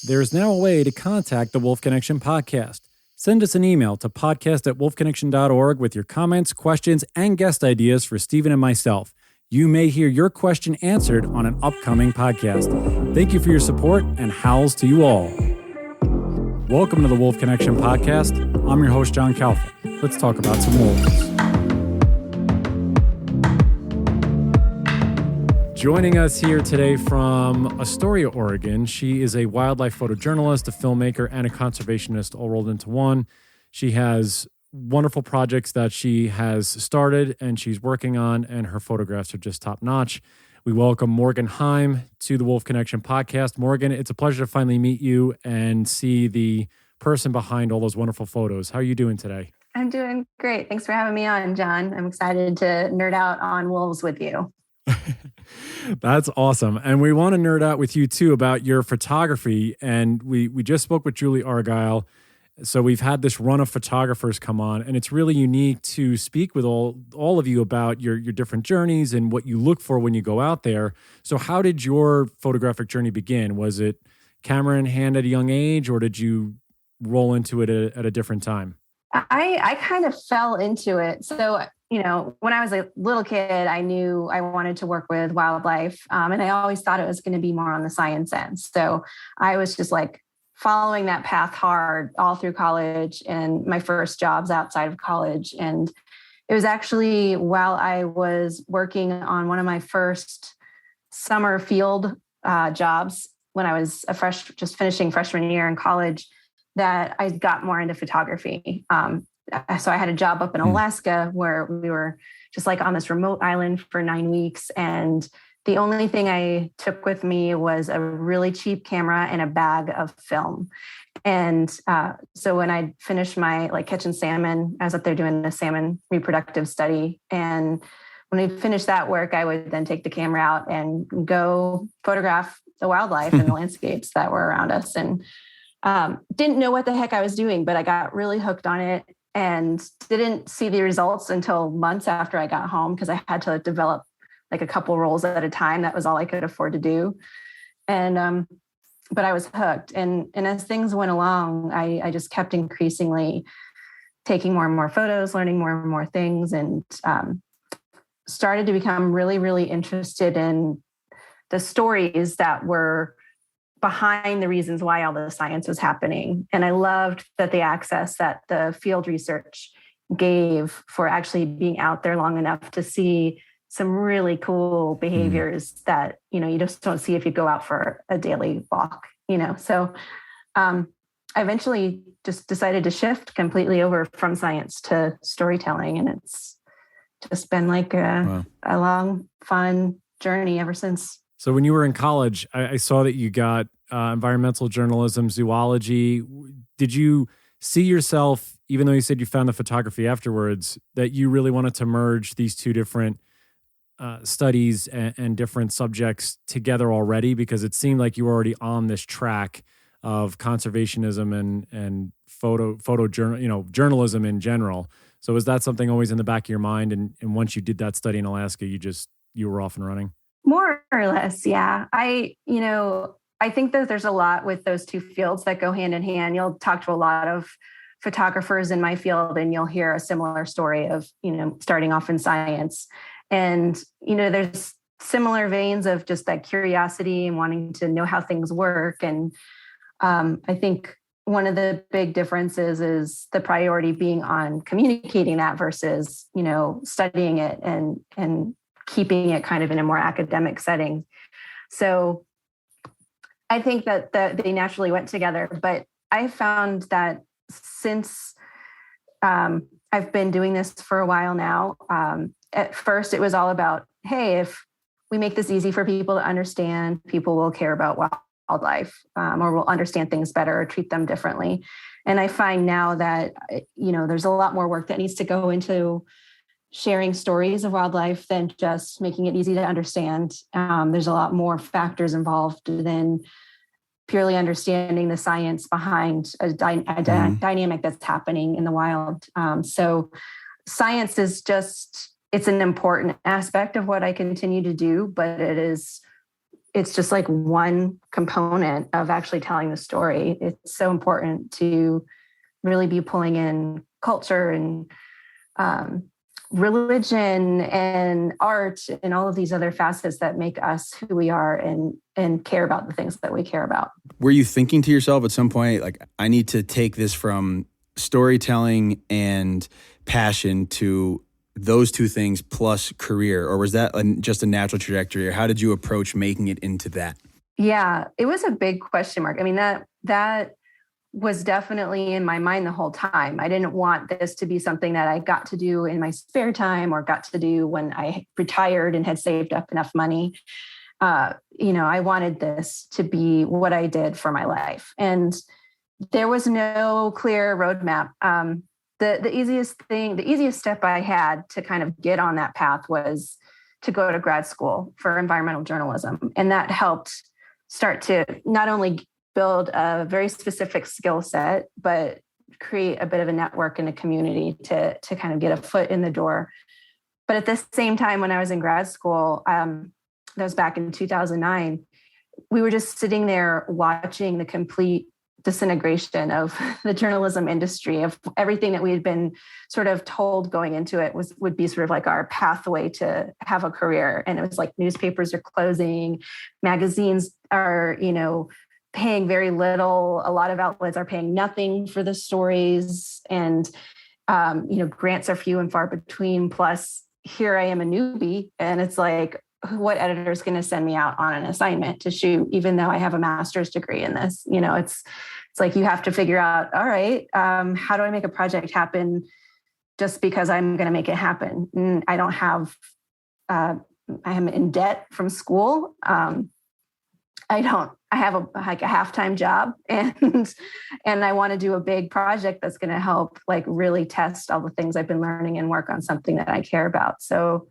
There's now a way to contact the Wolf Connection podcast. Send us an email to podcast@wolfconnection.org with your comments, questions, and guest ideas for Stephen and myself. You may hear your question answered on an upcoming podcast. Thank you for your support, and howls to you all. Welcome to the Wolf Connection podcast. I'm your host, John Kalfa. Let's talk about some wolves. Joining us here today from Astoria, Oregon, she is a wildlife photojournalist, a filmmaker, and a conservationist all rolled into one. She has wonderful projects that she has started and she's working on, and her photographs are just top-notch. We welcome Morgan Heim to the Wolf Connection podcast. Morgan, it's a pleasure to finally meet you and see the person behind all those wonderful photos. How are you doing today? I'm doing great. Thanks for having me on, John. I'm excited to nerd out on wolves with you. That's awesome. And we want to nerd out with you too about your photography. And we just spoke with Julie Argyle. So we've had this run of photographers come on, and it's really unique to speak with all of you about your different journeys and what you look for when you go out there. So how did your photographic journey begin? Was it camera in hand at a young age, or did you roll into it at a different time? I kind of fell into it. So, when I was a little kid, I knew I wanted to work with wildlife. And I always thought it was going to be more on the science end. So I was just like following that path hard all through college and my first jobs outside of college. And it was actually while I was working on one of my first summer field jobs when I was just finishing freshman year in college, that I got more into photography. So I had a job up in Alaska where we were just like on this remote island for 9 weeks. And the only thing I took with me was a really cheap camera and a bag of film. And so when I finished my catching salmon, I was up there doing a salmon reproductive study. And when I finished that work, I would then take the camera out and go photograph the wildlife and the landscapes that were around us. And didn't know what the heck I was doing, but I got really hooked on it and didn't see the results until months after I got home, because I had to develop like a couple rolls at a time. That was all I could afford to do. And, but I was hooked. And as things went along, I just kept increasingly taking more and more photos, learning more and more things, and started to become really, really interested in the stories that were behind the reasons why all the science was happening. And I loved that the access that the field research gave for actually being out there long enough to see some really cool behaviors that, you just don't see if you go out for a daily walk, So I eventually just decided to shift completely over from science to storytelling. And it's just been like a long, fun journey ever since. So when you were in college, I saw that you got environmental journalism, zoology. Did you see yourself, even though you said you found the photography afterwards, that you really wanted to merge these two different studies and different subjects together already? Because it seemed like you were already on this track of conservationism and journalism in general. So was that something always in the back of your mind? And once you did that study in Alaska, you were off and running? More or less, yeah. I think that there's a lot with those two fields that go hand in hand. You'll talk to a lot of photographers in my field, and you'll hear a similar story of, starting off in science. And, there's similar veins of just that curiosity and wanting to know how things work. And I think one of the big differences is the priority being on communicating that versus, studying it and keeping it kind of in a more academic setting. So I think that they naturally went together, but I found that since I've been doing this for a while now, at first it was all about, hey, if we make this easy for people to understand, people will care about wildlife or will understand things better or treat them differently. And I find now that, there's a lot more work that needs to go into sharing stories of wildlife than just making it easy to understand. There's a lot more factors involved than purely understanding the science behind a dynamic that's happening in the wild. So science is it's an important aspect of what I continue to do, but it's just like one component of actually telling the story. It's so important to really be pulling in culture and religion and art and all of these other facets that make us who we are and care about the things that we care about. Were you thinking to yourself at some point, like, I need to take this from storytelling and passion to those two things plus career, or was that just a natural trajectory, or how did you approach making it into that? Yeah, it was a big question mark. I mean, that was definitely in my mind the whole time. I didn't want this to be something that I got to do in my spare time or got to do when I retired and had saved up enough money. I wanted this to be what I did for my life. And there was no clear roadmap. The easiest step I had to kind of get on that path was to go to grad school for environmental journalism. And that helped start to not only build a very specific skill set, but create a bit of a network and a community to kind of get a foot in the door. But at the same time, when I was in grad school, that was back in 2009, we were just sitting there watching the complete disintegration of the journalism industry, of everything that we had been sort of told going into it would be sort of like our pathway to have a career. And it was like newspapers are closing, magazines are, paying very little. A lot of outlets are paying nothing for the stories, and grants are few and far between. Plus, here I am, a newbie, and it's like, what editor is going to send me out on an assignment to shoot, even though I have a master's degree in this? It's like you have to figure out, all right, how do I make a project happen just because I'm going to make it happen? And I don't have, I am in debt from school. I have a half-time job, and I want to do a big project that's going to help really test all the things I've been learning and work on something that I care about. So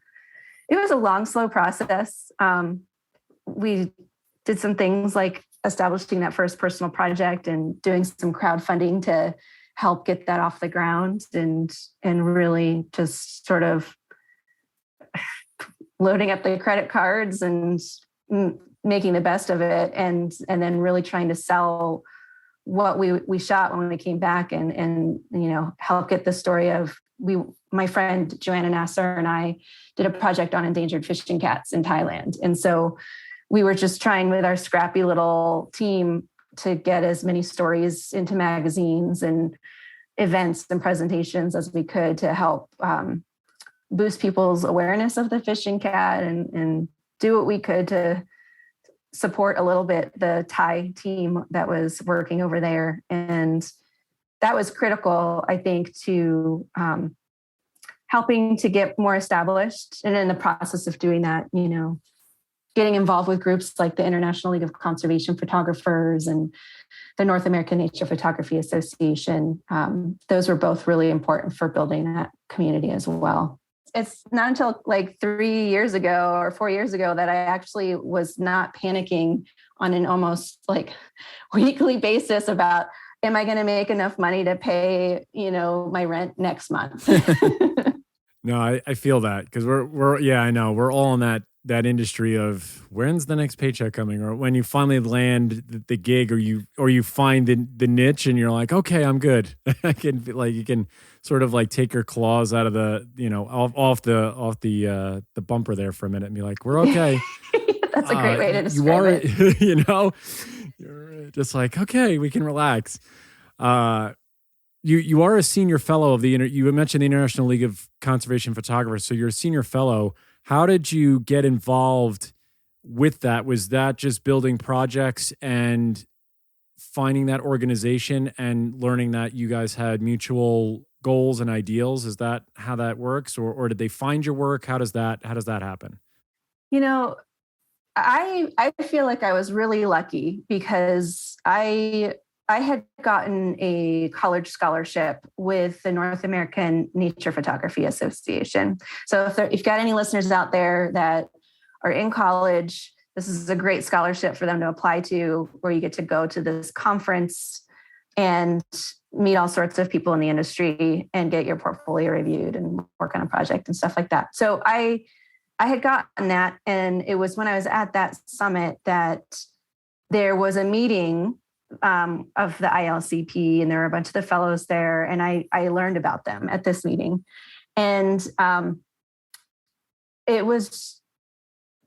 it was a long, slow process. We did some things like establishing that first personal project and doing some crowdfunding to help get that off the ground, and really just sort of loading up the credit cards and making the best of it, and then really trying to sell what we shot when we came back, and help get the story of my friend Joanna Nasser and I did a project on endangered fishing cats in Thailand. And so we were just trying with our scrappy little team to get as many stories into magazines and events and presentations as we could to help boost people's awareness of the fishing cat, and do what we could to support a little bit the Thai team that was working over there. And that was critical, I think, to helping to get more established. And in the process of doing that, getting involved with groups like the International League of Conservation Photographers and the North American Nature Photography Association. Those were both really important for building that community as well. It's not until 3 years ago or 4 years ago that I actually was not panicking on an almost weekly basis about, am I going to make enough money to pay, my rent next month? No, I feel that, because I know we're all in that industry of when's the next paycheck coming, or when you finally land the gig, or you find the niche and you're like, okay, I'm good. I can you can sort of take your claws out of the off the bumper there for a minute and be like, we're okay. That's a great way to describe it. You're just like, okay, we can relax. You are a senior fellow of you mentioned the International League of Conservation Photographers, so you're a senior fellow. How did you get involved with that? Was that just building projects and finding that organization and learning that you guys had mutual goals and ideals? Is that how that works? Or did they find your work? How does that happen? I feel like I was really lucky because I had gotten a college scholarship with the North American Nature Photography Association. So if you've got any listeners out there that are in college, this is a great scholarship for them to apply to, where you get to go to this conference and meet all sorts of people in the industry and get your portfolio reviewed and work on a project and stuff like that. So I I had gotten that, and it was when I was at that summit that there was a meeting of the ILCP, and there were a bunch of the fellows there, and I learned about them at this meeting. And it was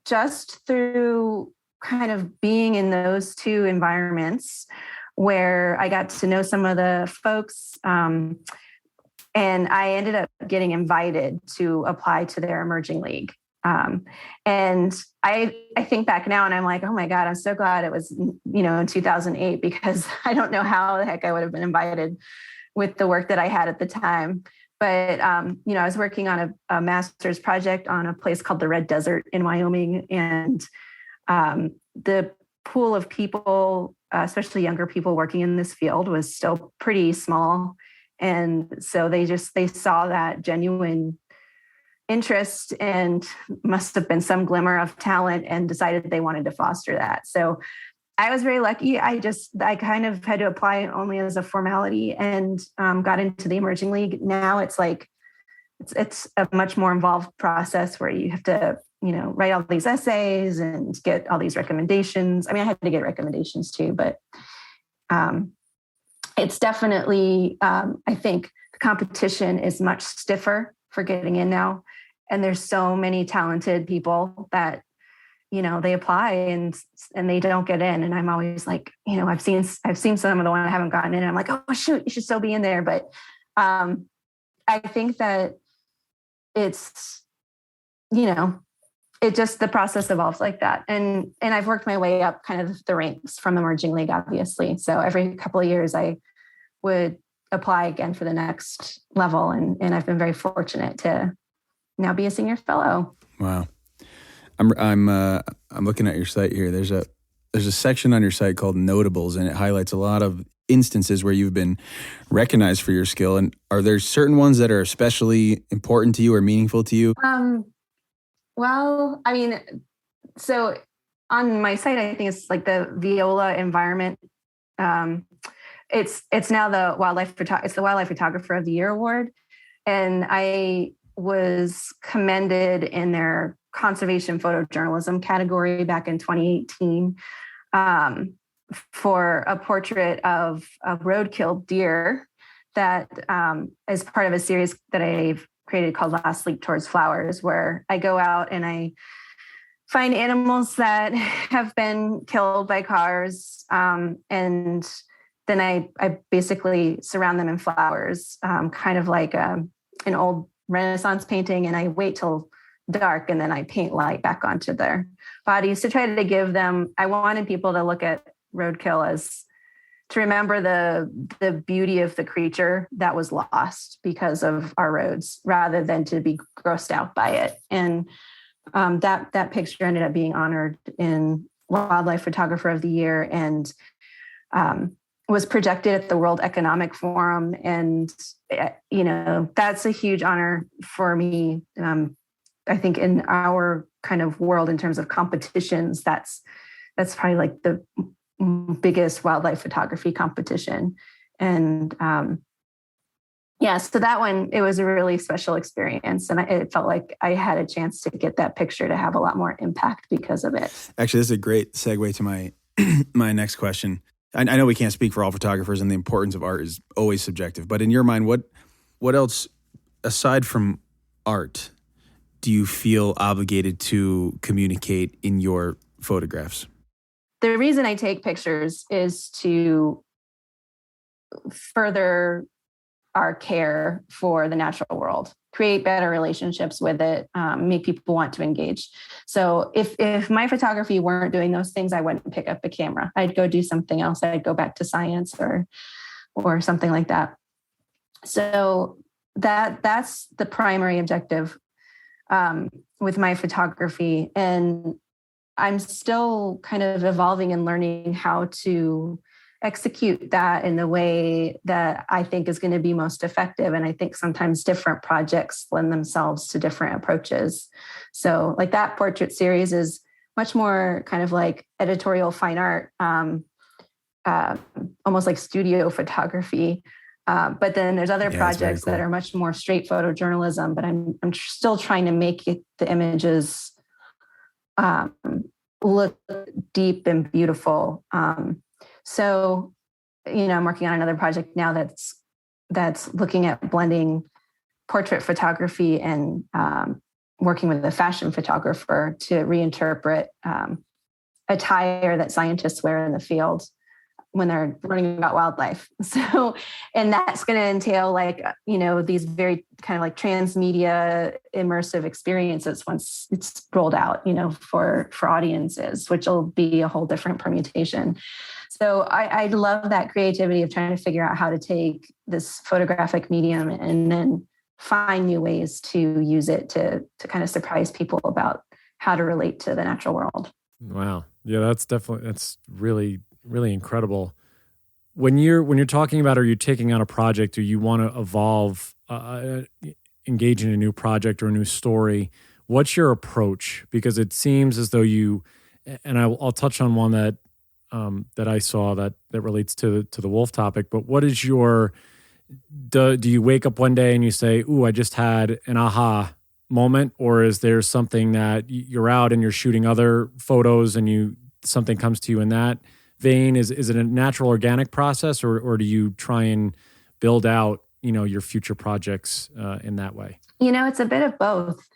just through kind of being in those two environments where I got to know some of the folks. And I ended up getting invited to apply to their emerging league. And I think back now and I'm like, oh my God, I'm so glad it was, in 2008, because I don't know how the heck I would have been invited with the work that I had at the time. But, I was working on a master's project on a place called the Red Desert in Wyoming. And the pool of people, especially younger people working in this field, was still pretty small. And so they saw that genuine interest and must have been some glimmer of talent and decided they wanted to foster that. So I was very lucky. I kind of had to apply only as a formality and got into the emerging league. Now it's like, it's a much more involved process where you have to, write all these essays and get all these recommendations. I mean, I had to get recommendations too, but it's definitely, I think the competition is much stiffer for getting in now. And there's so many talented people that, they apply and they don't get in. And I'm always like, I've seen some of the ones I haven't gotten in. And I'm like, oh shoot, you should still be in there. But I think that it's, it just, the process evolves like that. And I've worked my way up kind of the ranks from emerging league, obviously. So every couple of years I would apply again for the next level. And I've been very fortunate to now be a senior fellow. Wow. I'm looking at your site here. There's a section on your site called Notables, and it highlights a lot of instances where you've been recognized for your skill. And are there certain ones that are especially important to you or meaningful to you? Well, I mean, so on my site, I think it's like the Viola Environment. It's now the Wildlife Photographer of the Year award, and I was commended in their conservation photojournalism category back in 2018 for a portrait of a roadkill deer that is part of a series that I've created called Last Leap Towards Flowers, where I go out and I find animals that have been killed by cars, and then I basically surround them in flowers, kind of like an old Renaissance painting, and I wait till dark and then I paint light back onto their bodies to try to give them, I wanted people to look at roadkill as to remember the beauty of the creature that was lost because of our roads, rather than to be grossed out by it. And that picture ended up being honored in Wildlife Photographer of the Year, and was projected at the World Economic Forum. And, that's a huge honor for me. I think in our kind of world, in terms of competitions, that's probably like the biggest wildlife photography competition. And so that one, it was a really special experience. And it felt like I had a chance to get that picture to have a lot more impact because of it. Actually, this is a great segue to my my next question. I know we can't speak for all photographers, and the importance of art is always subjective. But in your mind, what else, aside from art, do you feel obligated to communicate in your photographs? The reason I take pictures is to further our care for the natural world, create better relationships with it, make people want to engage. So if my photography weren't doing those things, I wouldn't pick up a camera. I'd go do something else. I'd go back to science or something like that. So that's the primary objective with my photography. And I'm still kind of evolving and learning how to execute that in the way that I think is going to be most effective. And I think sometimes different projects lend themselves to different approaches. So like that portrait series is much more kind of like editorial fine art, almost like studio photography. But then there's other Yeah, that's very projects that cool. are much more straight photojournalism, but I'm still trying to make the images um, look deep and beautiful. So, I'm working on another project now that's looking at blending portrait photography and working with a fashion photographer to reinterpret attire that scientists wear in the field when they're learning about wildlife. So, and that's going to entail these very kind of like transmedia immersive experiences once it's rolled out, for audiences, which will be a whole different permutation. So I love that creativity of trying to figure out how to take this photographic medium and then find new ways to use it to kind of surprise people about how to relate to the natural world. Wow. Yeah, that's really, really incredible. When you're talking about, or you're taking on a project, or you want to evolve, engage in a new project or a new story, what's your approach? Because it seems as though and I'll touch on one that I saw that relates to the wolf topic. But what is do you wake up one day and you say, "Ooh, I just had an aha moment," or is there something that you're out and you're shooting other photos and something comes to you in that vein? Is it a natural, organic process, or do you try and build out your future projects in that way? It's a bit of both.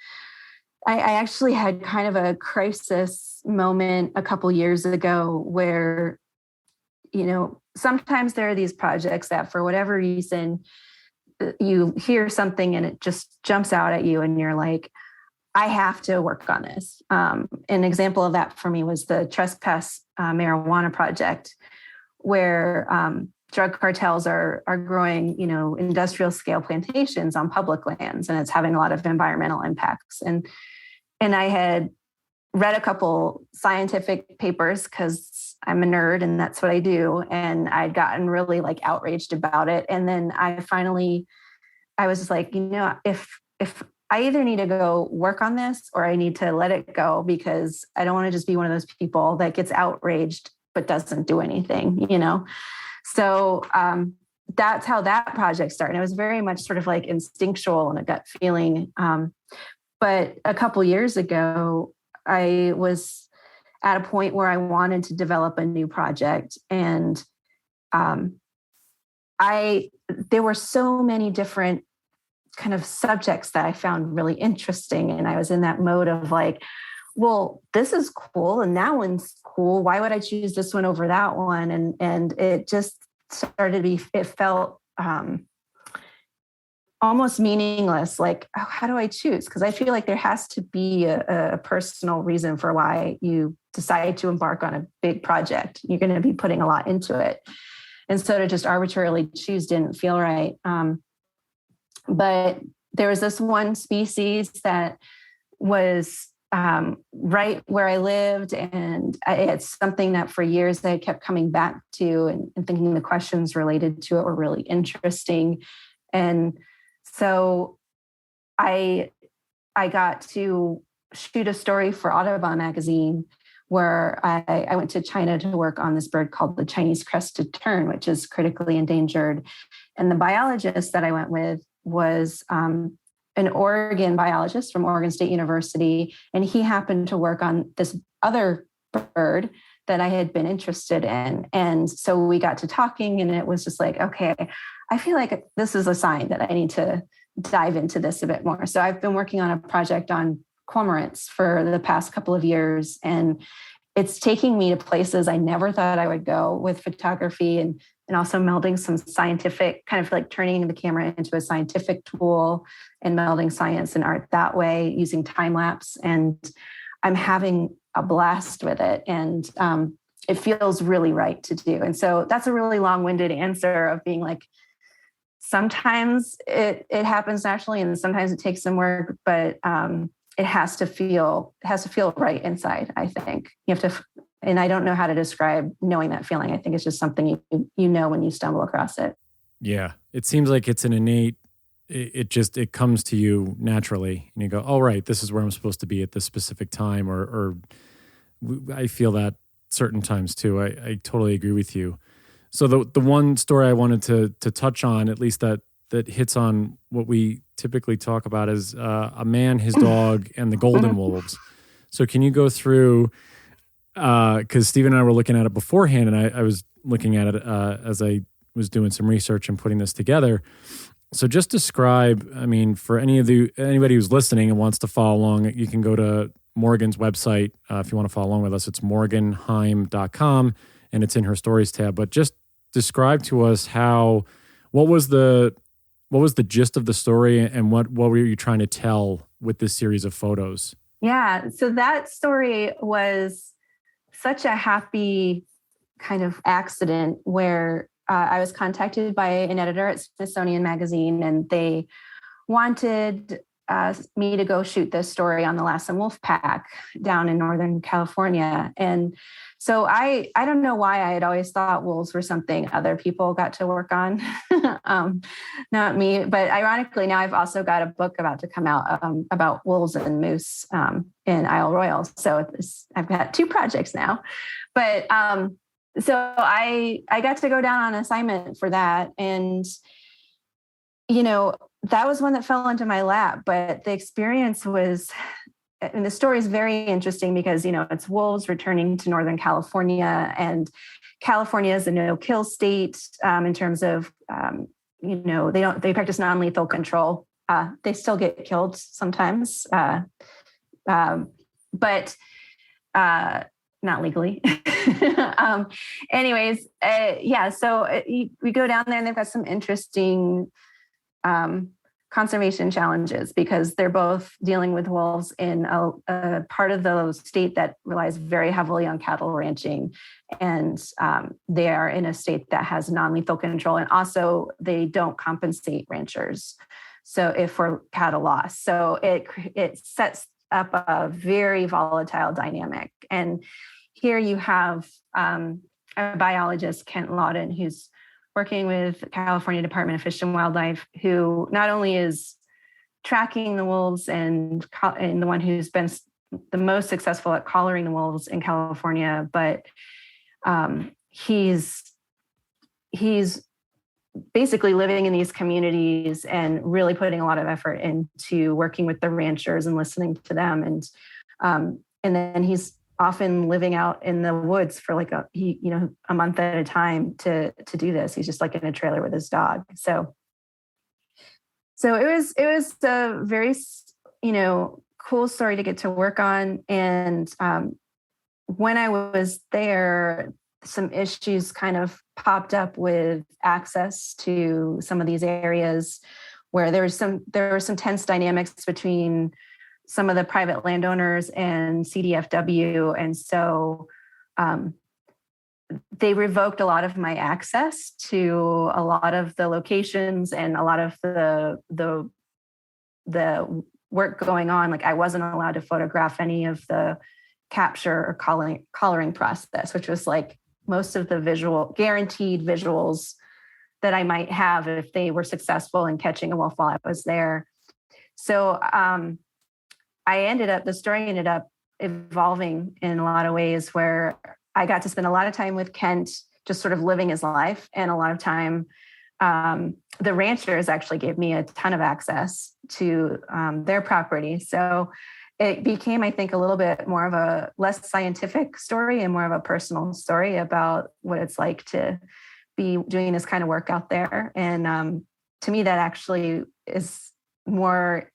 I actually had kind of a crisis moment a couple years ago where sometimes there are these projects that for whatever reason you hear something and it just jumps out at you and you're like, I have to work on this. An example of that for me was the trespass marijuana project, where drug cartels are growing, industrial scale plantations on public lands, and it's having a lot of environmental impacts. And I had read a couple scientific papers because I'm a nerd and that's what I do. And I'd gotten really outraged about it. And then I was just like, if I either need to go work on this or I need to let it go, because I don't want to just be one of those people that gets outraged but doesn't do anything, So that's how that project started. It was very much sort of like instinctual and a gut feeling. But a couple years ago, I was at a point where I wanted to develop a new project. And there were so many different kind of subjects that I found really interesting. And I was in that mode of like, well, this is cool and that one's cool. Why would I choose this one over that one? And it just started to be, it felt almost meaningless. Like, oh, how do I choose? Because I feel like there has to be a personal reason for why you decide to embark on a big project. You're going to be putting a lot into it. And so to just arbitrarily choose didn't feel right. But there was this one species that was right where I lived. And it's something that for years I kept coming back to and thinking the questions related to it were really interesting. And so I got to shoot a story for Audubon magazine where I went to China to work on this bird called the Chinese crested tern, which is critically endangered. And the biologist that I went with was an Oregon biologist from Oregon State University. And he happened to work on this other bird that I had been interested in. And so we got to talking and it was just like, okay, I feel like this is a sign that I need to dive into this a bit more. So I've been working on a project on cormorants for the past couple of years. And it's taking me to places I never thought I would go with photography and also melding some scientific, kind of like turning the camera into a scientific tool and melding science and art that way using time lapse. And I'm having a blast with it. And it feels really right to do. And so that's a really long-winded answer of being like, sometimes it happens naturally and sometimes it takes some work, but it has to feel right inside, I think. You have to, and I don't know how to describe knowing that feeling. I think it's just something you know when you stumble across it. Yeah. It seems like it's an innate, it comes to you naturally and you go, oh, right, this is where I'm supposed to be at this specific time. Or I feel that certain times too. I totally agree with you. So the one story I wanted to touch on, at least that hits on what we typically talk about, is a man, his dog, and the golden wolves. So can you go through, because Steve and I were looking at it beforehand, and I was looking at it as I was doing some research and putting this together. So just describe, I mean, for anybody who's listening and wants to follow along, you can go to Morgan's website. If you want to follow along with us, it's morganheim.com, and it's in her stories tab. But just describe to us what was the gist of the story, and what were you trying to tell with this series of photos? Yeah. So that story was such a happy kind of accident where I was contacted by an editor at Smithsonian Magazine, and they wanted me to go shoot this story on the Lassen Wolf Pack down in Northern California. And so I don't know why I had always thought wolves were something other people got to work on, not me. But ironically, now I've also got a book about to come out about wolves and moose in Isle Royale. So I've got 2 projects now. But so I got to go down on assignment for that. And, that was one that fell into my lap. But the experience was, and the story is very interesting because, it's wolves returning to Northern California, and California is a no-kill state in terms of, they practice non-lethal control. They still get killed sometimes, but not legally. Anyways, so we go down there, and they've got some interesting conservation challenges because they're both dealing with wolves in a part of the state that relies very heavily on cattle ranching. And they are in a state that has non-lethal control. And also they don't compensate ranchers. So if for cattle loss, so it sets up a very volatile dynamic. And here you have a biologist, Kent Lawton, who's working with California Department of Fish and Wildlife, who not only is tracking the wolves and the one who's been the most successful at collaring the wolves in California, but he's basically living in these communities and really putting a lot of effort into working with the ranchers and listening to them. And then he's often living out in the woods for like a month at a time to do this. He's just like in a trailer with his dog. So it was a very, cool story to get to work on. And when I was there, some issues kind of popped up with access to some of these areas where there were some tense dynamics between some of the private landowners and CDFW. And so they revoked a lot of my access to a lot of the locations and a lot of the work going on. Like I wasn't allowed to photograph any of the capture or collaring process, which was like most of the guaranteed visuals that I might have if they were successful in catching a wolf while I was there. So the story ended up evolving in a lot of ways where I got to spend a lot of time with Kent, just sort of living his life, and a lot of time. The ranchers actually gave me a ton of access to their property. So it became, I think, a little bit more of a less scientific story and more of a personal story about what it's like to be doing this kind of work out there. And to me, that actually is more,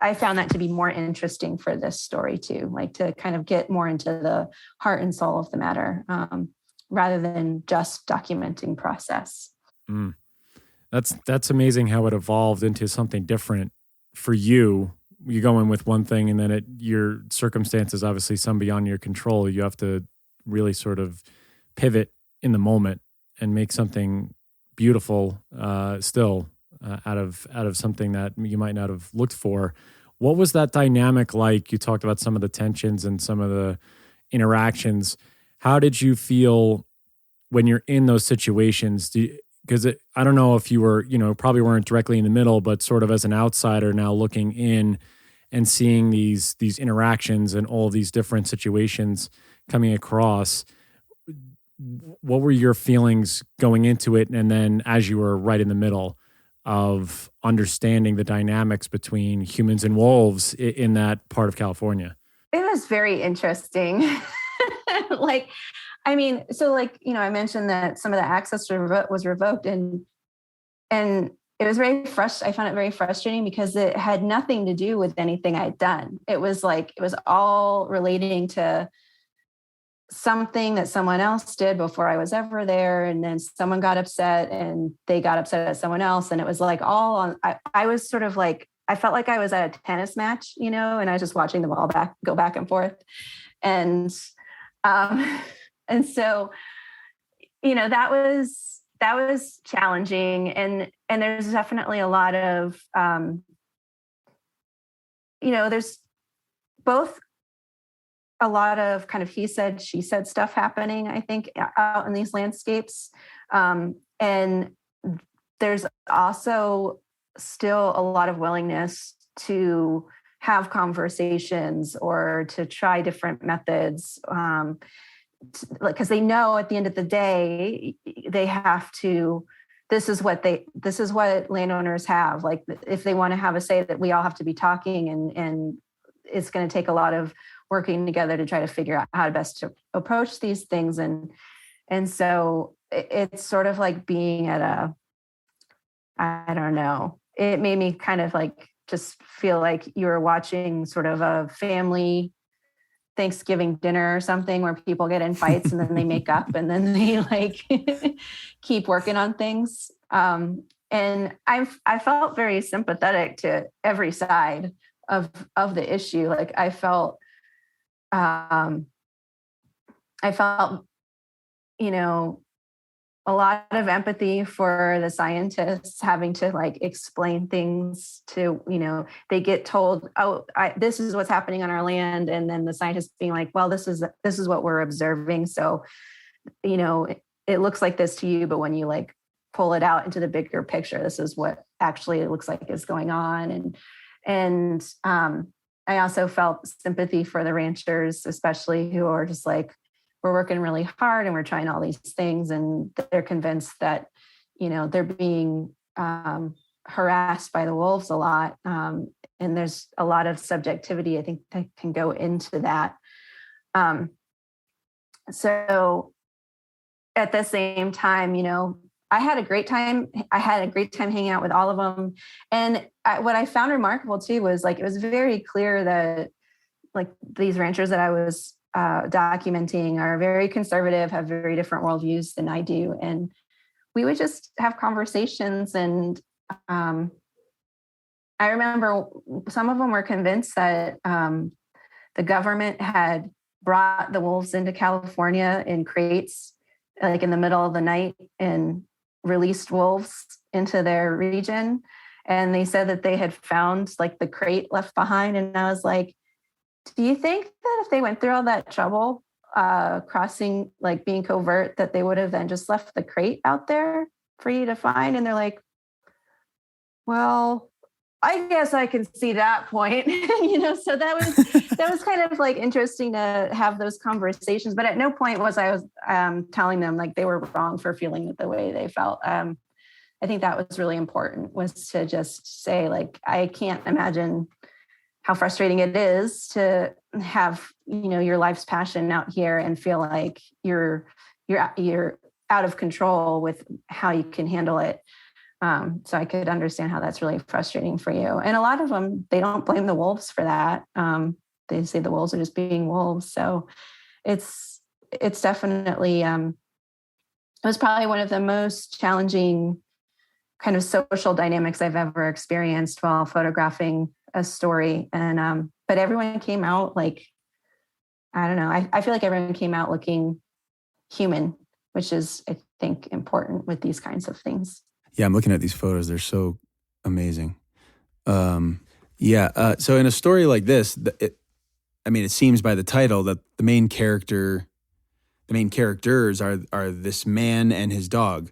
I found that to be more interesting for this story too, like to kind of get more into the heart and soul of the matter rather than just documenting process. Mm. That's amazing how it evolved into something different for you. You go in with one thing, and then your circumstances, obviously some beyond your control. You have to really sort of pivot in the moment and make something beautiful still out of something that you might not have looked for. What was that dynamic like? You talked about some of the tensions and some of the interactions. How did you feel when you're in those situations? Because I don't know if you were, probably weren't directly in the middle, but sort of as an outsider now looking in and seeing these interactions and all these different situations coming across. what were your feelings going into it? And then as you were right in the middle of understanding the dynamics between humans and wolves in that part of California? It was very interesting. Like, I mean, so like, I mentioned that some of the access was revoked, and it was I found it very frustrating because it had nothing to do with anything I'd done. It was all relating to something that someone else did before I was ever there. And then someone got upset and they got upset at someone else. And it was like all on, I was sort of like, I felt like I was at a tennis match, and I was just watching the ball go back and forth. And, and so, that was challenging. And there's definitely a lot of, there's both a lot of kind of he said, she said stuff happening, I think, out in these landscapes. And there's also still a lot of willingness to have conversations or to try different methods. Because they know at the end of the day, they have to, this is what landowners have. Like, if they want to have a say, that we all have to be talking, and it's going to take a lot of working together to try to figure out how best to approach these things. And so it's sort of like being at I don't know, it made me kind of like just feel like you were watching sort of a family Thanksgiving dinner or something, where people get in fights and then they make up and then they like keep working on things. And I felt very sympathetic to every side of the issue. Like, I felt, a lot of empathy for the scientists having to like explain things to, they get told, this is what's happening on our land. And then the scientists being like, well, this is what we're observing. So, it looks like this to you, but when you like pull it out into the bigger picture, this is what actually it looks like is going on. And I also felt sympathy for the ranchers, especially, who are just like, we're working really hard and we're trying all these things, and they're convinced that, they're being harassed by the wolves a lot. And there's a lot of subjectivity, I think, that can go into that. So at the same time, I had a great time. I had a great time hanging out with all of them. And what I found remarkable too was like, it was very clear that like these ranchers that I was documenting are very conservative, have very different worldviews than I do. And we would just have conversations. And I remember some of them were convinced that the government had brought the wolves into California in crates, like in the middle of the night, and released wolves into their region. And they said that they had found like the crate left behind. And I was like, do you think that if they went through all that trouble crossing, like being covert, that they would have then just left the crate out there for you to find? And they're like, well, I guess I can see that point. So that was kind of like interesting to have those conversations. But at no point was I telling them like they were wrong for feeling the way they felt. I think that was really important, was to just say, like, I can't imagine how frustrating it is to have, your life's passion out here and feel like you're out of control with how you can handle it. So I could understand how that's really frustrating for you. And a lot of them, they don't blame the wolves for that. They say the wolves are just being wolves. So it's definitely, it was probably one of the most challenging kind of social dynamics I've ever experienced while photographing a story. And, but everyone came out like, I don't know, I feel like everyone came out looking human, which is, I think, important with these kinds of things. Yeah, I'm looking at these photos. They're so amazing. So in a story like this, it seems by the title that the main characters are this man and his dog.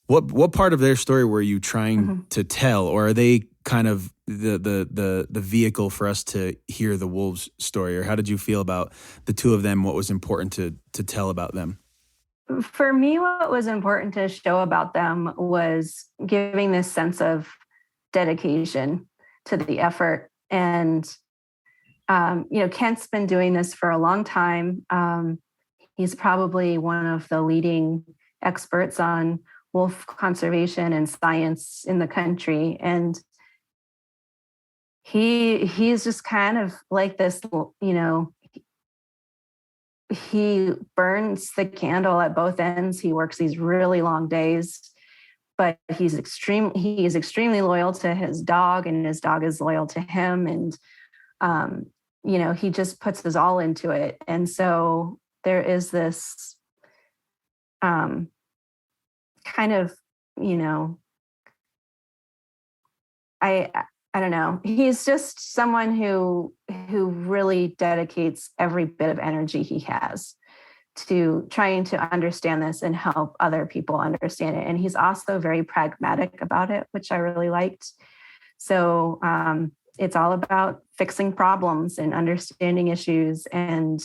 What part of their story were you trying to tell, or are they kind of the vehicle for us to hear the wolves' story? Or how did you feel about the two of them? What was important to tell about them? For me, what was important to show about them was giving this sense of dedication to the effort. And, Kent's been doing this for a long time. He's probably one of the leading experts on wolf conservation and science in the country. And he's just kind of like this, he burns the candle at both ends. He works these really long days, but he is extremely loyal to his dog, and his dog is loyal to him. And, he just puts his all into it. And so there is this kind of, I don't know. He's just someone who really dedicates every bit of energy he has to trying to understand this and help other people understand it. And he's also very pragmatic about it, which I really liked. So it's all about fixing problems and understanding issues and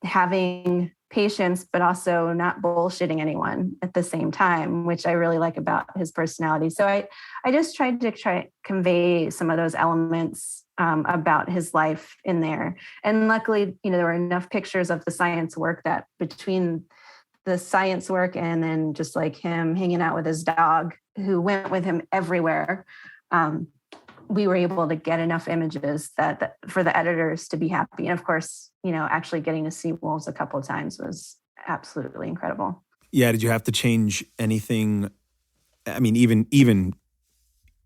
having patience, but also not bullshitting anyone at the same time, which I really like about his personality. So I just tried to convey some of those elements about his life in there. And luckily, there were enough pictures of the science work that between the science work and then just like him hanging out with his dog, who went with him everywhere, we were able to get enough images that for the editors to be happy. And of course, actually getting to see wolves a couple of times was absolutely incredible. Yeah. Did you have to change anything? I mean, even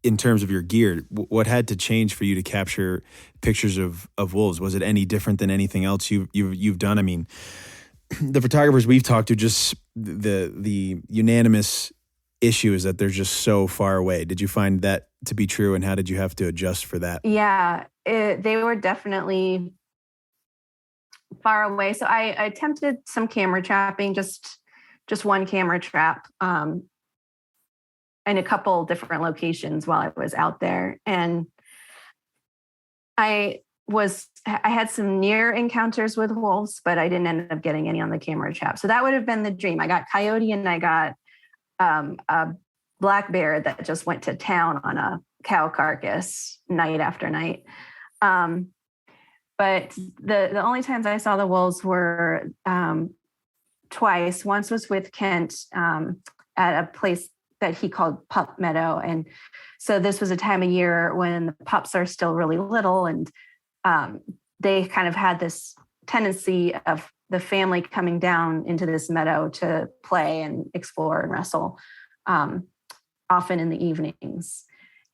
in terms of your gear, what had to change for you to capture pictures of wolves? Was it any different than anything else you've done? I mean, the photographers we've talked to, just the unanimous issue is that they're just so far away. Did you find that to be true, and how did you have to adjust for that? Yeah, they were definitely far away. So I attempted some camera trapping, just one camera trap, in a couple different locations while I was out there. And I had some near encounters with wolves, but I didn't end up getting any on the camera trap. So that would have been the dream. I got coyote and I got a black bear that just went to town on a cow carcass night after night. But the only times I saw the wolves were twice. Once was with Kent at a place that he called Pup Meadow. And so this was a time of year when the pups are still really little, and they kind of had this tendency of the family coming down into this meadow to play and explore and wrestle, often in the evenings.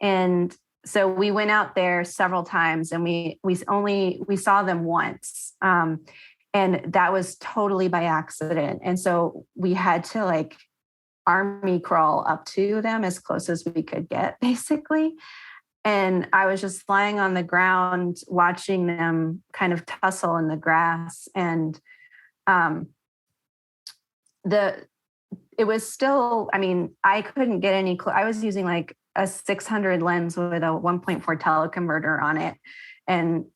And so we went out there several times, and we saw them once. And that was totally by accident. And so we had to army crawl up to them as close as we could get, basically. And I was just lying on the ground watching them kind of tussle in the grass. And it was still, I couldn't get any I was using a 600 lens with a 1.4 teleconverter on it. And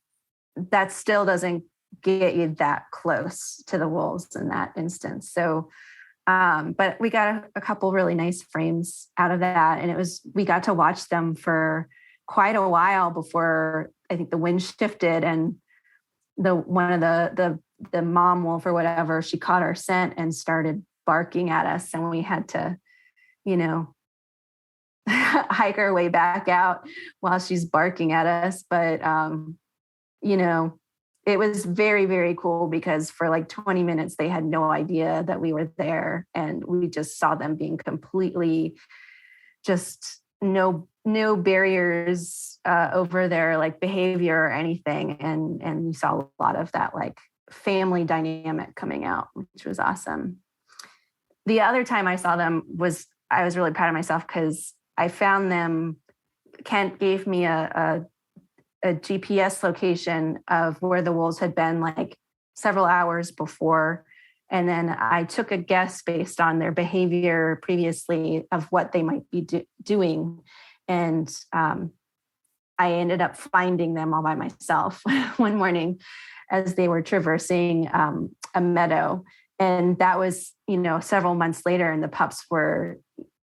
that still doesn't get you that close to the wolves in that instance. So, but we got a couple really nice frames out of that. And we got to watch them for quite a while before I think the wind shifted, and one of the mom wolf or whatever, she caught our scent and started barking at us, and we had to, hike our way back out while she's barking at us. But, it was very, very cool because for 20 minutes, they had no idea that we were there. And we just saw them being completely just no barriers over their behavior or anything. And we saw a lot of that family dynamic coming out, which was awesome. The other time I saw them I was really proud of myself because I found them. Kent gave me a GPS location of where the wolves had been several hours before. And then I took a guess based on their behavior previously of what they might be doing. And I ended up finding them all by myself one morning as they were traversing a meadow. And that was, several months later, and the pups were,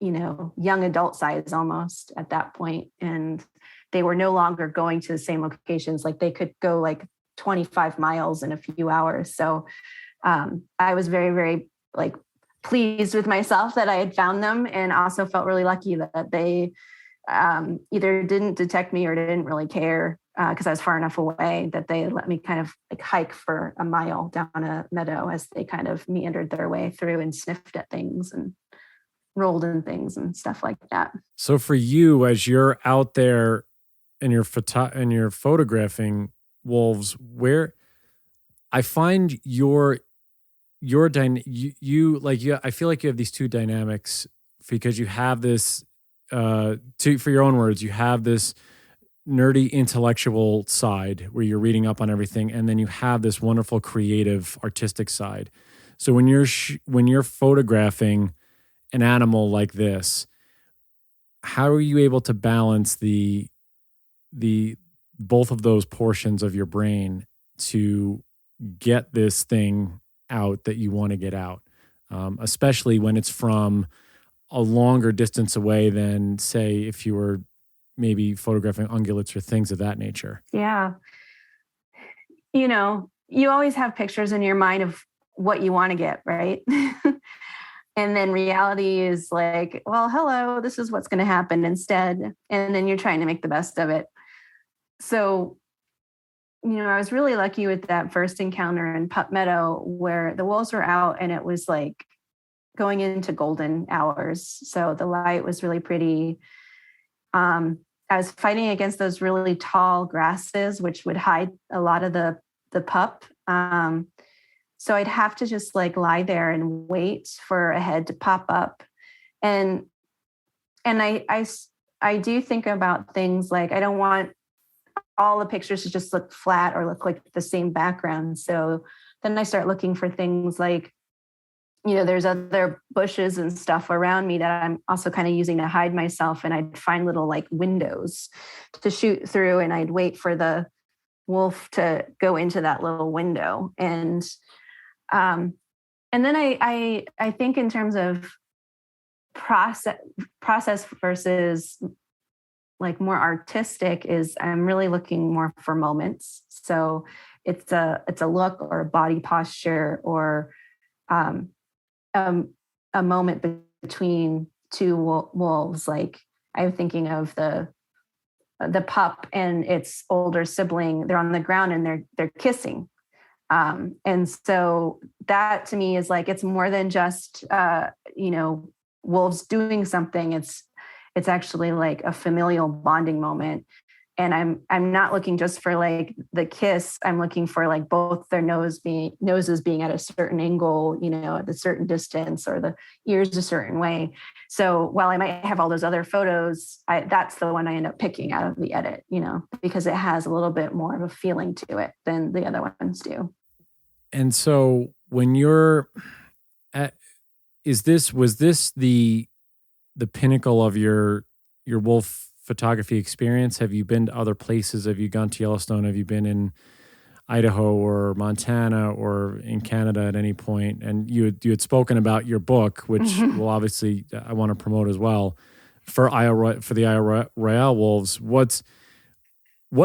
young adult size almost at that point. And they were no longer going to the same locations. Like they could go like 25 miles in a few hours. So I was very, very like pleased with myself that I had found them, and also felt really lucky that they either didn't detect me or didn't really care, because I was far enough away that they let me kind of like hike for a mile down a meadow as they kind of meandered their way through and sniffed at things and rolled in things and stuff like that. So for you, as you're out there and you're photographing wolves, where I find I feel like you have these two dynamics, because you have this, for your own words, you have this nerdy intellectual side where you're reading up on everything, and then you have this wonderful creative artistic side. So when you're photographing an animal like this, how are you able to balance the both of those portions of your brain to get this thing out that you want to get out, especially when it's from a longer distance away than, say, if you were maybe photographing ungulates or things of that nature? Yeah. You always have pictures in your mind of what you want to get, right? And then reality is like, well, hello, this is what's going to happen instead. And then you're trying to make the best of it. So, I was really lucky with that first encounter in Pup Meadow, where the wolves were out and it was like going into golden hours. So the light was really pretty. I was fighting against those really tall grasses, which would hide a lot of the pup. So I'd have to just like lie there and wait for a head to pop up. And I do think about things like, I don't want all the pictures to just look flat or look like the same background. So then I start looking for things like, there's other bushes and stuff around me that I'm also kind of using to hide myself. And I'd find little like windows to shoot through, and I'd wait for the wolf to go into that little window. And then I think in terms of process versus like more artistic, is I'm really looking more for moments. So it's a look or a body posture or a moment between two wolves. Like I'm thinking of the pup and its older sibling. They're on the ground and they're kissing. And so that to me is like, it's more than just, wolves doing something. It's actually like a familial bonding moment. And I'm not looking just for like the kiss. I'm looking for like both their noses being at a certain angle, at a certain distance, or the ears a certain way. So while I might have all those other photos, that's the one I end up picking out of the edit, because it has a little bit more of a feeling to it than the other ones do. And so when you're was this the pinnacle of your wolf photography experience? Have you been to other places? Have you gone to Yellowstone? Have you been in Idaho or Montana or in Canada at any point? And you had spoken about your book, which will obviously I want to promote as well, for the Isle Royale wolves. What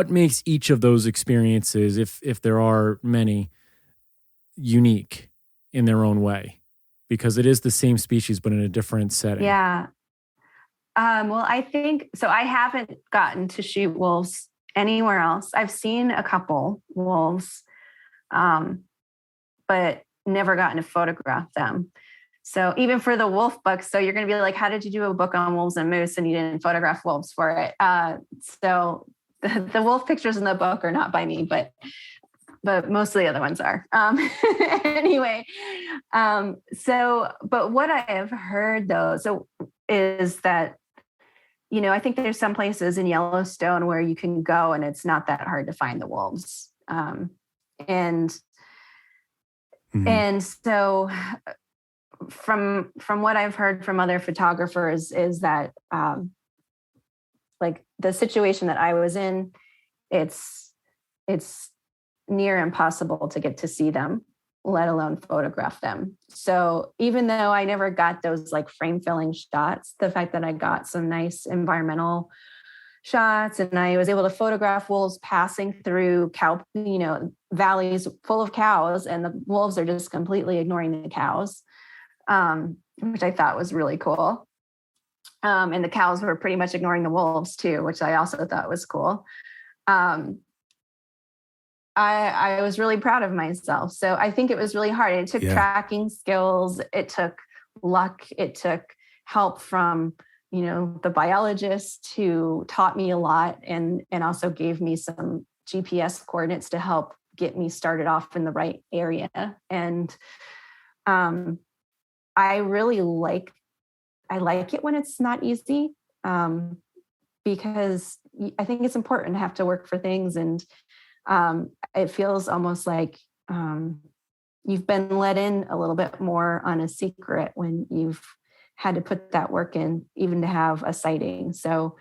makes each of those experiences, if there are many, unique in their own way? Because it is the same species, but in a different setting. Yeah. Well, I think so. I haven't gotten to shoot wolves anywhere else. I've seen a couple wolves, but never gotten to photograph them. So even for the wolf book, so you're going to be like, how did you do a book on wolves and moose and you didn't photograph wolves for it? So the wolf pictures in the book are not by me, but most of the other ones are. Anyway, but what I have heard though, is that, I think there's some places in Yellowstone where you can go and it's not that hard to find the wolves. And so from what I've heard from other photographers is that, like the situation that I was in, it's near impossible to get to see them, let alone photograph them. So even though I never got those like frame filling shots, the fact that I got some nice environmental shots and I was able to photograph wolves passing through valleys full of cows, and the wolves are just completely ignoring the cows, which I thought was really cool. And the cows were pretty much ignoring the wolves too, which I also thought was cool. I was really proud of myself. So I think it was really hard. It took tracking skills. It took luck. It took help from, the biologist who taught me a lot and also gave me some GPS coordinates to help get me started off in the right area. And I really like it when it's not easy, because I think it's important to have to work for things. And it feels almost like you've been let in a little bit more on a secret when you've had to put that work in, even to have a sighting. So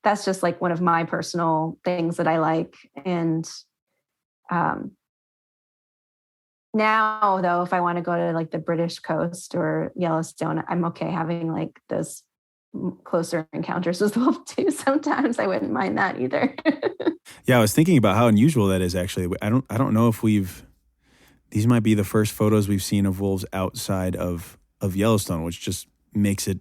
that's just like one of my personal things that I like. And now, though, if I want to go to like the British coast or Yellowstone, I'm okay having like those closer encounters with wolf too. Sometimes I wouldn't mind that either. Yeah, I was thinking about how unusual that is actually. I don't know if these might be the first photos we've seen of wolves outside of Yellowstone, which just makes it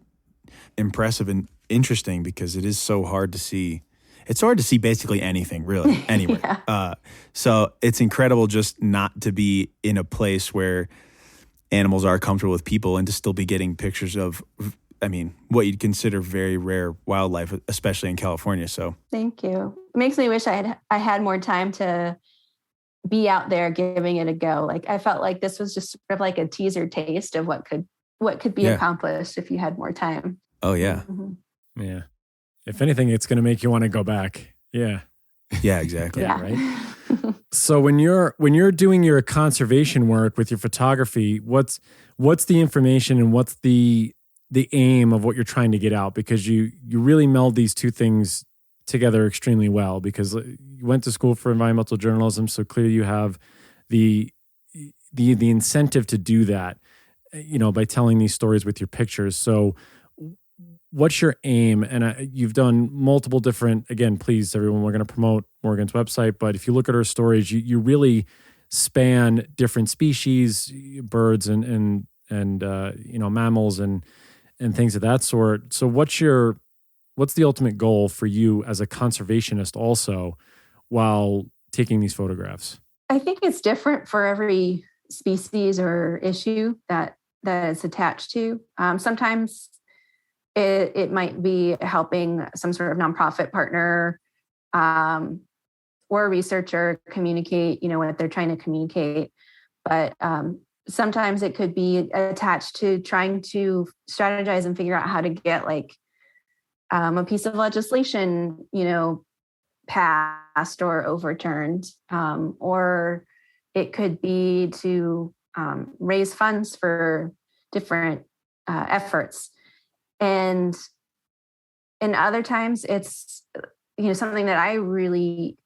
impressive and interesting because it is so hard to see. It's hard to see basically anything, really, anywhere. Yeah. So it's incredible just not to be in a place where animals are comfortable with people and to still be getting pictures of, what you'd consider very rare wildlife, especially in California. So thank you. It makes me wish I had more time to be out there giving it a go. Like I felt like this was just sort of like a teaser taste of what could be accomplished if you had more time. Oh yeah. Mm-hmm. Yeah. If anything, it's going to make you want to go back. Yeah. Yeah, exactly. Yeah. Right. So when you're doing your conservation work with your photography, what's the information and what's the aim of what you're trying to get out? Because you really meld these two things together extremely well, because you went to school for environmental journalism. So clearly you have the incentive to do that, by telling these stories with your pictures. So what's your aim? And you've done multiple different, again, please, everyone, we're going to promote Morgan's website, but if you look at her stories, you really span different species, birds and mammals and things of that sort. So what's the ultimate goal for you as a conservationist also while taking these photographs? I think it's different for every species or issue that it's attached to. Sometimes it might be helping some sort of nonprofit partner or a researcher communicate, what they're trying to communicate. But sometimes it could be attached to trying to strategize and figure out how to get like a piece of legislation, passed or overturned, or it could be to raise funds for different efforts. And other times it's, something that I really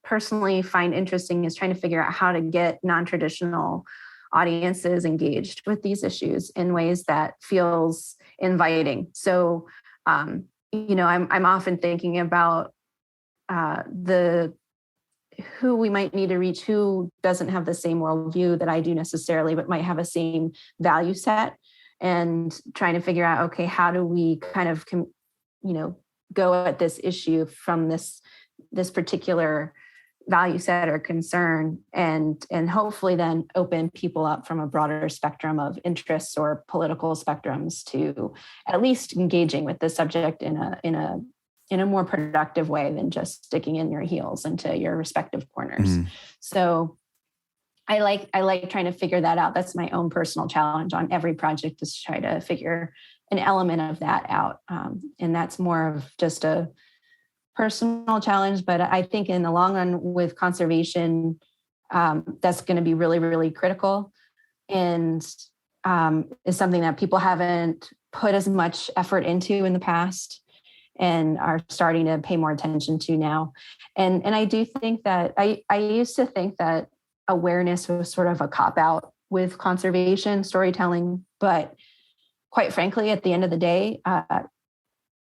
personally find interesting is trying to figure out how to get non-traditional audiences engaged with these issues in ways that feels inviting. So, I'm often thinking about who we might need to reach, who doesn't have the same worldview that I do necessarily, but might have a same value set, and trying to figure out, okay, how do we kind of, go at this issue from this particular value set or concern, and hopefully then open people up from a broader spectrum of interests or political spectrums to at least engaging with the subject in a more productive way than just sticking in your heels into your respective corners. Mm. So I like trying to figure that out. That's my own personal challenge on every project, is to try to figure an element of that out. And that's more of just a personal challenge. But I think in the long run with conservation, that's going to be really, really critical, and is something that people haven't put as much effort into in the past and are starting to pay more attention to now. And I do think that I used to think that awareness was sort of a cop out with conservation storytelling. But quite frankly, at the end of the day,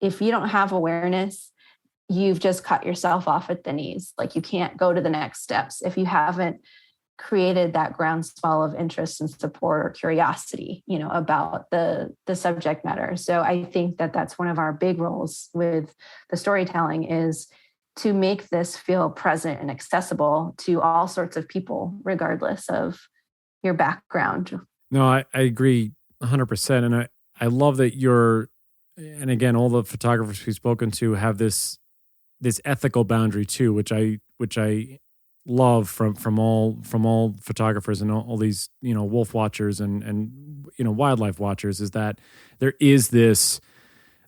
if you don't have awareness, you've just cut yourself off at the knees. Like, you can't go to the next steps if you haven't created that groundswell of interest and support or curiosity, about the subject matter. So I think that that's one of our big roles with the storytelling, is to make this feel present and accessible to all sorts of people, regardless of your background. No, I agree 100%. And I love that and again, all the photographers we've spoken to have this ethical boundary too, which I love from all photographers and all these, wolf watchers and wildlife watchers, is that there is this,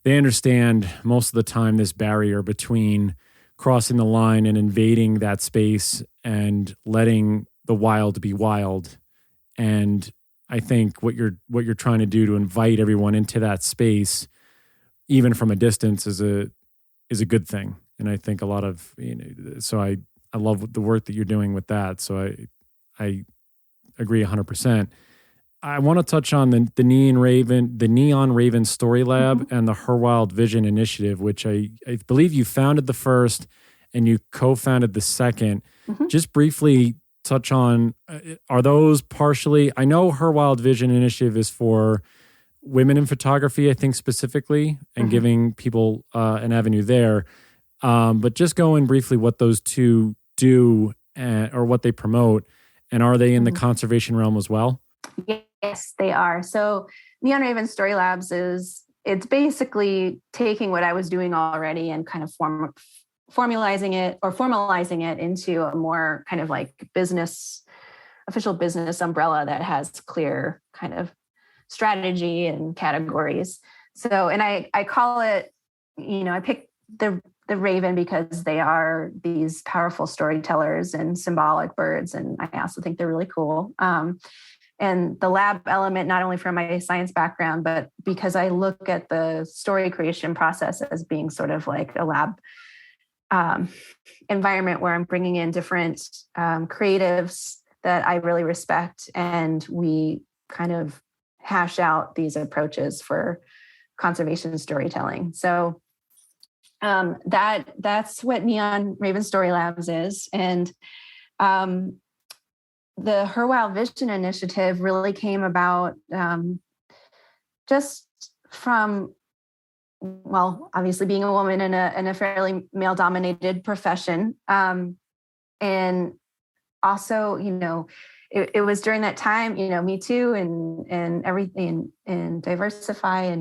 they understand most of the time this barrier between crossing the line and invading that space and letting the wild be wild. And I think what you're trying to do to invite everyone into that space, even from a distance, is a good thing. And I think a lot of, so I love the work that you're doing with that. So I agree 100%. I want to touch on the Neon Raven Story Lab and the Her Wild Vision Initiative, which I believe you founded the first and you co-founded the second. Just briefly touch on, are those partially, I know Her Wild Vision Initiative is for women in photography, I think specifically, and giving people an avenue there. But just go in briefly what those two do or what they promote, and are they in the conservation realm as well? Yes, they are. So Neon Raven Story Labs it's basically taking what I was doing already and kind of formalizing it into a more kind of like official business umbrella that has clear kind of strategy and categories. So, and I call it, I picked the raven because they are these powerful storytellers and symbolic birds. And I also think they're really cool. And the lab element, not only from my science background, but because I look at the story creation process as being sort of like a lab environment where I'm bringing in different creatives that I really respect. And we kind of hash out these approaches for conservation storytelling. So that's what Neon Raven Story Labs is. And the Her Wild Vision Initiative really came about just from, well, obviously being a woman in a fairly male-dominated profession. And also, it was during that time, Me Too and everything, and Diversify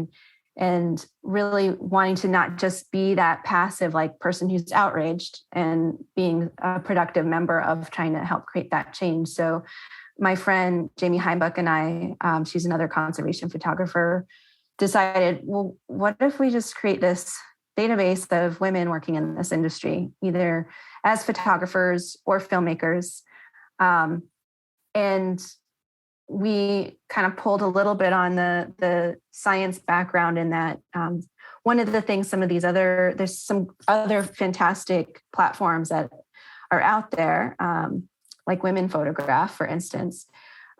and really wanting to not just be that passive like person who's outraged, and being a productive member of trying to help create that change. So my friend Jamie Heimbuck and I, she's another conservation photographer, decided, well, what if we just create this database of women working in this industry, either as photographers or filmmakers. And we kind of pulled a little bit on the science background in that one of the things, there's some other fantastic platforms that are out there, like Women Photograph, for instance.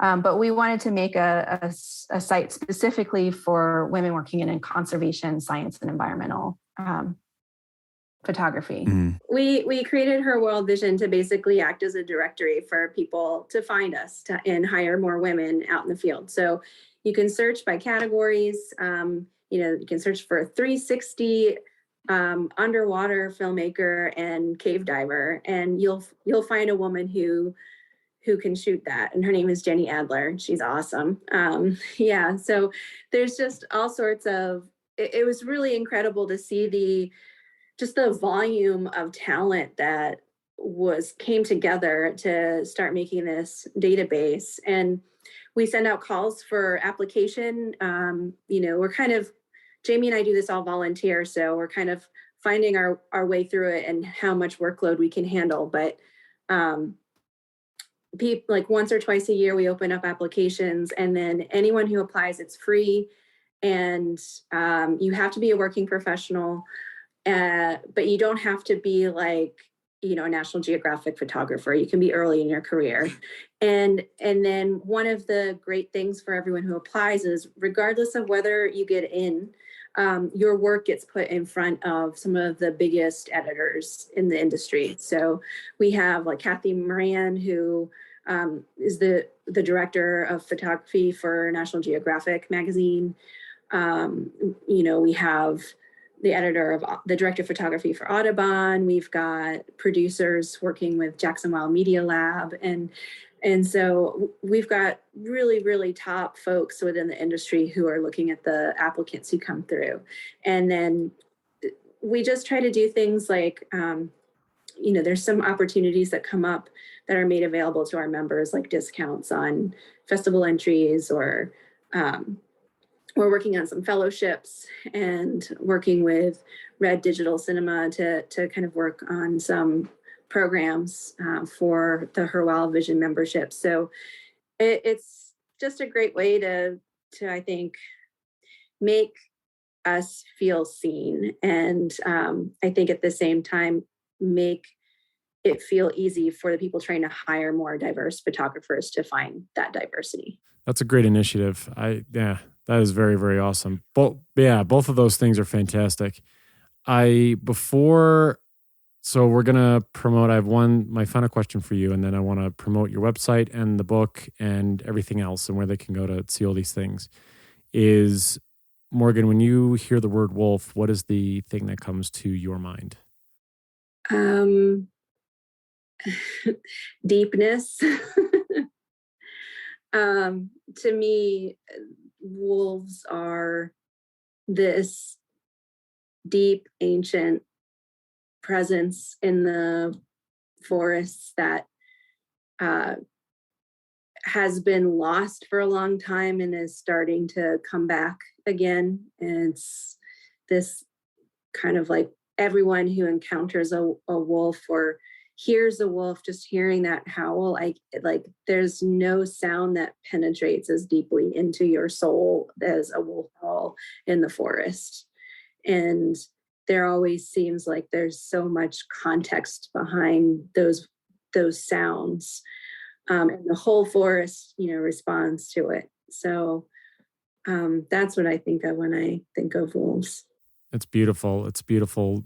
But we wanted to make a site specifically for women working in conservation, science, and environmental photography. We created Her Wild Vision to basically act as a directory for people to find us and hire more women out in the field. So you can search by categories. You can search for 360 underwater filmmaker and cave diver, and you'll find a woman who can shoot that. And her name is Jenny Adler. She's awesome. So there's just all sorts of, it was really incredible to see the volume of talent that came together to start making this database. And we send out calls for application. We're kind of, Jamie and I do this all volunteer. So we're kind of finding our way through it and how much workload we can handle. But like once or twice a year, we open up applications, and then anyone who applies, it's free. And you have to be a working professional. But you don't have to be like a National Geographic photographer. You can be early in your career. And then one of the great things for everyone who applies is, regardless of whether you get in, your work gets put in front of some of the biggest editors in the industry. So we have like Kathy Moran, who is the director of photography for National Geographic magazine. We have the director of photography for Audubon. We've got producers working with Jackson Wild Media Lab. And so we've got really, really top folks within the industry who are looking at the applicants who come through. And then we just try to do things like, there's some opportunities that come up that are made available to our members, like discounts on festival entries, or we're working on some fellowships and working with Red Digital Cinema to kind of work on some programs for the Her Wild Vision membership. So it's just a great way to I think, make us feel seen. And I think at the same time, make it feel easy for the people trying to hire more diverse photographers to find that diversity. That's a great initiative. That is very, very awesome. Both of those things are fantastic. So we're going to promote, I have my final question for you, and then I want to promote your website and the book and everything else and where they can go to see all these things. Is, Morgan, when you hear the word wolf, what is the thing that comes to your mind? Deepness. To me, wolves are this deep, ancient presence in the forests that has been lost for a long time and is starting to come back again. And it's this kind of like, everyone who encounters a wolf or hears a wolf, just hearing that howl, like there's no sound that penetrates as deeply into your soul as a wolf howl in the forest. And there always seems like there's so much context behind those sounds, and the whole forest, responds to it. So that's what I think of when I think of wolves. It's beautiful. It's beautiful.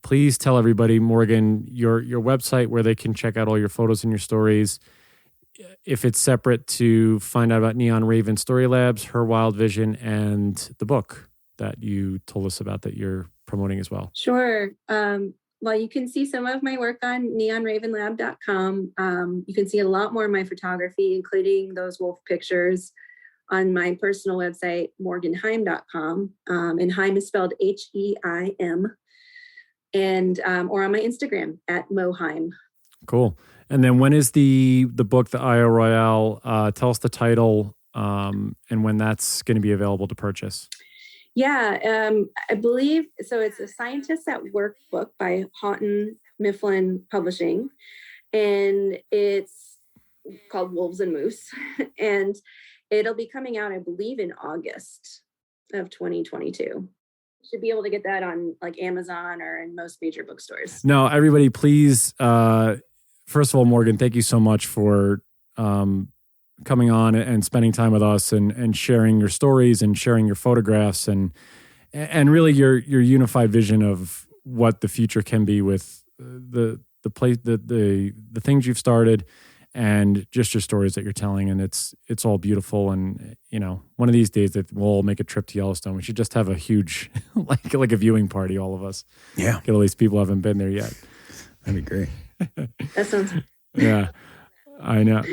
Please tell everybody, Morgan, your website where they can check out all your photos and your stories. If it's separate, to find out about Neon Raven Story Labs, Her Wild Vision, and the book that you told us about that you're promoting as well. Sure. Well, you can see some of my work on neonravenlab.com. You can see a lot more of my photography, including those wolf pictures, on my personal website, morganheim.com. And Heim is spelled Heim. And or on my Instagram at Moheim. Cool. And then when is the book, The IO Royale? Tell us the title and when that's going to be available to purchase. Yeah, I believe so. It's a Scientists at Work book by Houghton Mifflin Publishing, and it's called Wolves and Moose, and it'll be coming out, I believe, in August of 2022. Should be able to get that on like Amazon or in most major bookstores. No, everybody, please. First of all, Morgan, thank you so much for coming on and spending time with us and sharing your stories and sharing your photographs and really your unified vision of what the future can be with the things you've started and just your stories that you're telling. And it's all beautiful. And, one of these days that we'll all make a trip to Yellowstone. We should just have a huge, like a viewing party, all of us. Yeah. Get all these people who haven't been there yet. That'd be great. That sounds. Yeah, I know.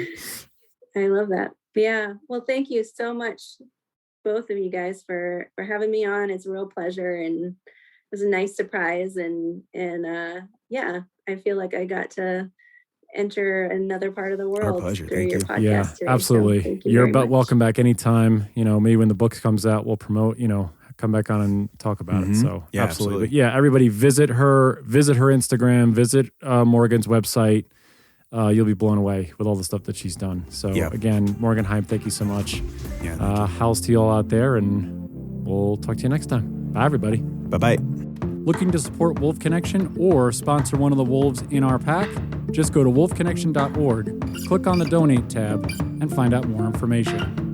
I love that. Yeah. Well, thank you so much, both of you guys, for having me on. It's a real pleasure, and it was a nice surprise. And yeah, I feel like I got to enter another part of the world. Our pleasure. Through Thank your you. podcast Yeah, today. absolutely. So You're welcome back anytime. Maybe when the book comes out, we'll promote, come back on and talk about it. So Yeah, absolutely. absolutely. But yeah, everybody visit her Instagram, visit Morgan's website. You'll be blown away with all the stuff that she's done. So again, Morgan Heim, thank you so much. Yeah. How's to you all out there, and we'll talk to you next time. Bye, everybody. Bye-bye. Looking to support Wolf Connection or sponsor one of the wolves in our pack? Just go to wolfconnection.org, click on the Donate tab, and find out more information.